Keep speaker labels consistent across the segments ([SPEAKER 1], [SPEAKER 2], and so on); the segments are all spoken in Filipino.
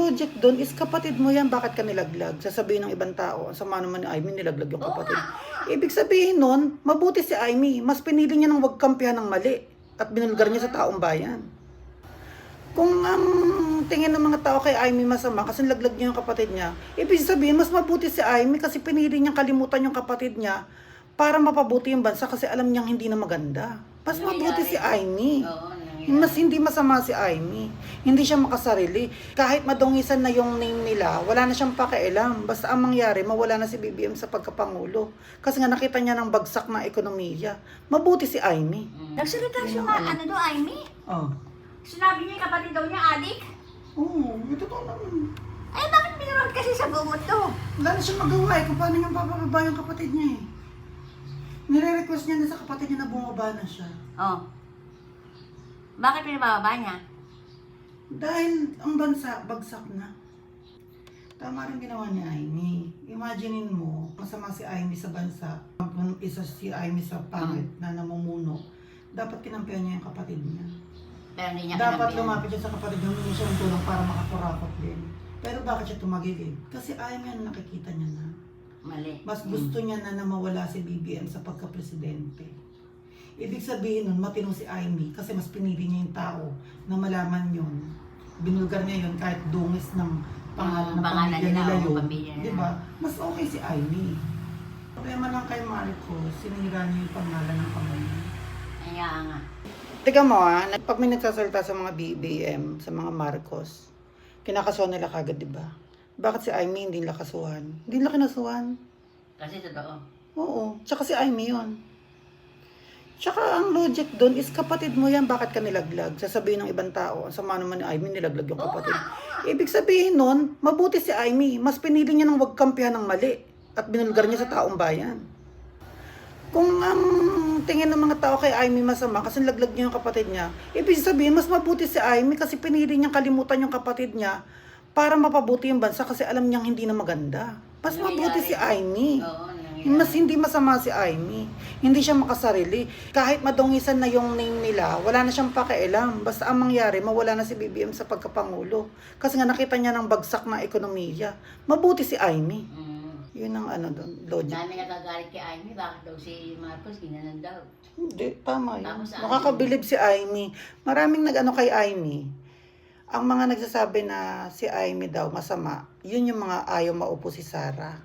[SPEAKER 1] logic doon is kapatid mo yan, bakit ka nilaglag? Sasabihin ng ibang tao, ang sama naman ni Amy, nilaglag yung kapatid. Ibig sabihin nun, mabuti si Amy, mas pinili niya ng wag kampihan ng mali at binulgar niya sa taong bayan. Kung ang tingin ng mga tao kay Amy masama kasi nilaglag niya yung kapatid niya, ibig sabihin, mas mabuti si Amy kasi pinili niyang kalimutan yung kapatid niya para mapabuti yung bansa kasi alam niyang hindi na maganda. Mas mabuti si Amy. Mas hindi masama si Amy. Hindi siya makasarili. Kahit madungisan na yung name nila, wala na siyang pakialam. Basta ang mangyari, mawala na si BBM sa pagkapangulo. Kasi nga nakita niya ng bagsak na ekonomiya. Mabuti si Amy.
[SPEAKER 2] Nagsalita siya nga, ano daw, Amy?
[SPEAKER 1] Oh.
[SPEAKER 2] Sinabi niya yung kapatid daw niya, adik?
[SPEAKER 1] Oo, ito to naman.
[SPEAKER 2] Eh, bakit binurot kasi sa bumot to?
[SPEAKER 1] Wala na siyang magawa eh kung paano niyang papababa yung kapatid niya eh. Nire-request niya na sa kapatid niya na bumaba na siya.
[SPEAKER 2] Oh. Bakit pinababa niya?
[SPEAKER 1] Dahil ang bansa, bagsak na. Tama rin ginawa ni Amy. Imaginein mo, masama si Amy sa bansa, isa si Amy sa pangit na namumuno. Dapat kinampihan niya yung kapatid niya.
[SPEAKER 2] Pero hindi niya
[SPEAKER 1] Dapat
[SPEAKER 2] kinampihan.
[SPEAKER 1] lumapit siya sa kapatid niya, humingi siya ng tulong para makakurakot din. Pero bakit siya tumagilid? Kasi ayaw niya na nakikita niya na.
[SPEAKER 2] Mali.
[SPEAKER 1] Mas gusto niya na mawala si BBM sa pagka-presidente. Ibig sabihin nun, matinong si Amy kasi mas pinili niya yung tao na malaman yun. Binulgar niya yun kahit dungis ng pangalan ng pamilya nila yun. Diba? Mas okay si Amy. Problema lang kay Marcos, sinira niya yung pangalan ng pamilya.
[SPEAKER 2] Kaya nga.
[SPEAKER 1] Tiga mo pag may nagsasalita sa mga BBM, sa mga Marcos, kinakasuhan nila kagad, diba? Bakit si Amy hindi nila kasuhan? Hindi nila kinasuhan.
[SPEAKER 2] Kasi totoo.
[SPEAKER 1] Oo, tsaka si Amy yun. Tsaka ang logic doon is kapatid mo yan, bakit ka nilaglag? Sasabihin ng ibang tao, ang sama naman ni Amy, nilaglag yung kapatid. Ibig sabihin nun, mabuti si Amy, mas pinili niya ng wag kampihan ng mali at binulgar niya sa taong bayan. Kung ang tingin ng mga tao kay Amy masama kasi nilaglag niya yung kapatid niya, ibig sabihin, mas mabuti si Amy kasi pinili niyang kalimutan yung kapatid niya para mapabuti yung bansa kasi alam niyang hindi na maganda. Mas mabuti si Amy. Mas hindi masama si Amy. Hindi siya makasarili. Kahit madungisan na yung name nila, wala na siyang pakialam. Basta ang mangyari, mawala na si BBM sa pagkapangulo. Kasi nga nakita niya ng bagsak na ekonomiya. Mabuti si Amy. Yun ang ano doon, logic.
[SPEAKER 2] Dami nagagalit kay Amy, bakit daw si Marcos ginanan daw?
[SPEAKER 1] Hindi, tama yun.
[SPEAKER 2] Tapos
[SPEAKER 1] Nakakabilib si Amy. Maraming nag-ano kay Amy. Ang mga nagsasabi na si Amy daw masama, yun yung mga ayaw maupo si Sara.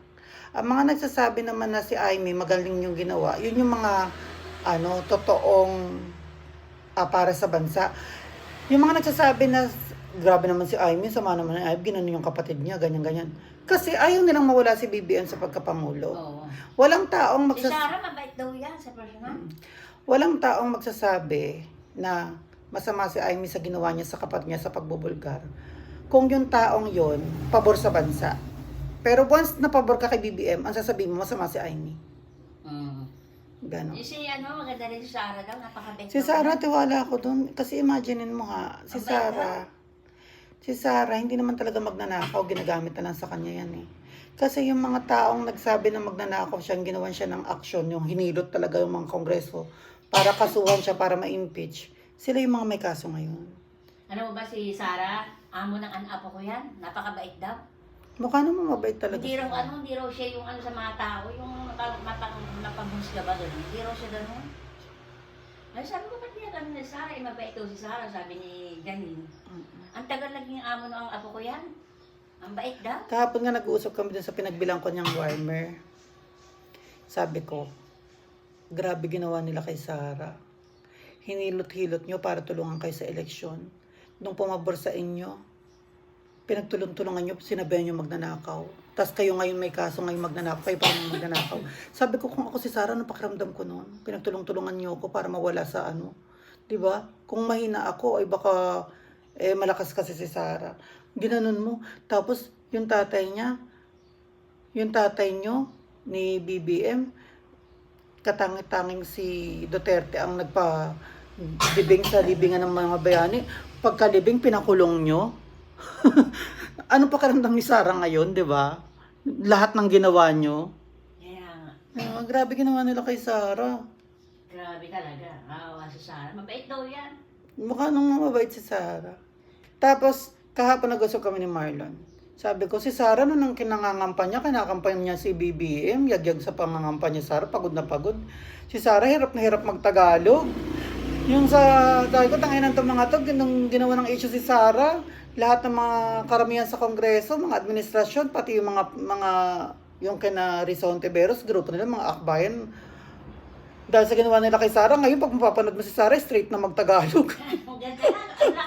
[SPEAKER 1] Ang mga nagsasabi naman na si Amy magaling yung ginawa, yun yung mga totoong para sa bansa. Yung mga nagsasabi na grabe naman si Amy, sama naman ni Amy, ginanon yung kapatid niya, ganyan-ganyan. Kasi ayaw nilang mawala si BBM sa pagkapangulo.
[SPEAKER 2] Oo.
[SPEAKER 1] Walang taong
[SPEAKER 2] Si Sarah, mabait daw yan sa personal.
[SPEAKER 1] Walang taong magsasabi na masama si Amy sa ginawa niya sa kapatid niya sa pagbubulgar. Kung yung taong yon pabor sa bansa. Pero once na pabor ka kay BBM, ang sasabihin mo masama si Amy. Ganon.
[SPEAKER 2] Si maganda rin si Sarah daw, napakabait.
[SPEAKER 1] Si Sarah, tiwala ako doon. Kasi imaginein mo si Sarah, hindi naman talaga magnanakaw, ginagamit na lang sa kanya yan eh. Kasi yung mga taong nagsabi na magnanakaw siya, ginawan siya ng aksyon, yung hinilot talaga yung mga kongreso para kasuhan siya, para ma-impeach. Sila yung mga may kaso ngayon.
[SPEAKER 2] Ano mo ba si Sarah? Amo ng apo ko yan, napakabait daw.
[SPEAKER 1] Mukha naman mabait talaga
[SPEAKER 2] Hindi
[SPEAKER 1] siya.
[SPEAKER 2] raw hindi raw siya yung sa mga tao, yung napabusga ba doon. Hindi raw siya doon. Ay, sabi ko, ba't niya kami na Sarah? Mabait daw si Sarah, sabi ni Janine. Ang tagal naging amo ng apo ko yan. Ang bait daw.
[SPEAKER 1] Kahapon nga nag-uusap kami dun sa pinagbilang ko niyang warmer. Sabi ko, grabe ginawa nila kay Sarah. Hinilot-hilot nyo para tulungan kayo sa eleksyon. Nung pumabor sa inyo, pinagtulong-tulungan nyo, sinabihan nyo magnanakaw. Tapos kayo ngayon may kaso, ngayon magnanakaw, kayo pa rin magnanakaw. Sabi ko, kung ako si Sarah, anong pakiramdam ko noon? Pinagtulong-tulungan nyo ako para mawala sa Diba? Kung mahina ako, ay baka malakas kasi si Sarah. Ginanon mo. Tapos, yung tatay nyo, ni BBM, katangit-tanging si Duterte ang nagpa-libing sa libingan ng mga bayani. Pagkalibing, pinakulong nyo. Ano pakiramdam ni Sarah ngayon, di ba? Lahat ng ginawa nyo.
[SPEAKER 2] Kaya
[SPEAKER 1] Grabe ginawa nila kay Sarah.
[SPEAKER 2] grabe talaga. Awa si Sarah. Mabait daw yan.
[SPEAKER 1] Mukha nung mabait si Sarah. Tapos, Kahapon nag-usap kami ni Marlon. Sabi ko, si Sarah nung kinakampanya niya si BBM, yagyag sa pangangampanya Sarah, pagod na pagod. Si Sarah hirap na hirap magtagalog. Yung sabi ko, tanginan to mga to, nung ginawa ng issue si Sarah, lahat ng mga karamihan sa Kongreso, mga administrasyon, pati yung yung kina Rizon Tiberos, grupo nila, mga akbayan, dahil sa ginawa nila kay Sarah, ngayon pag mapapanood mo si Sarah, straight na magtagalog.
[SPEAKER 2] Ang ganda na.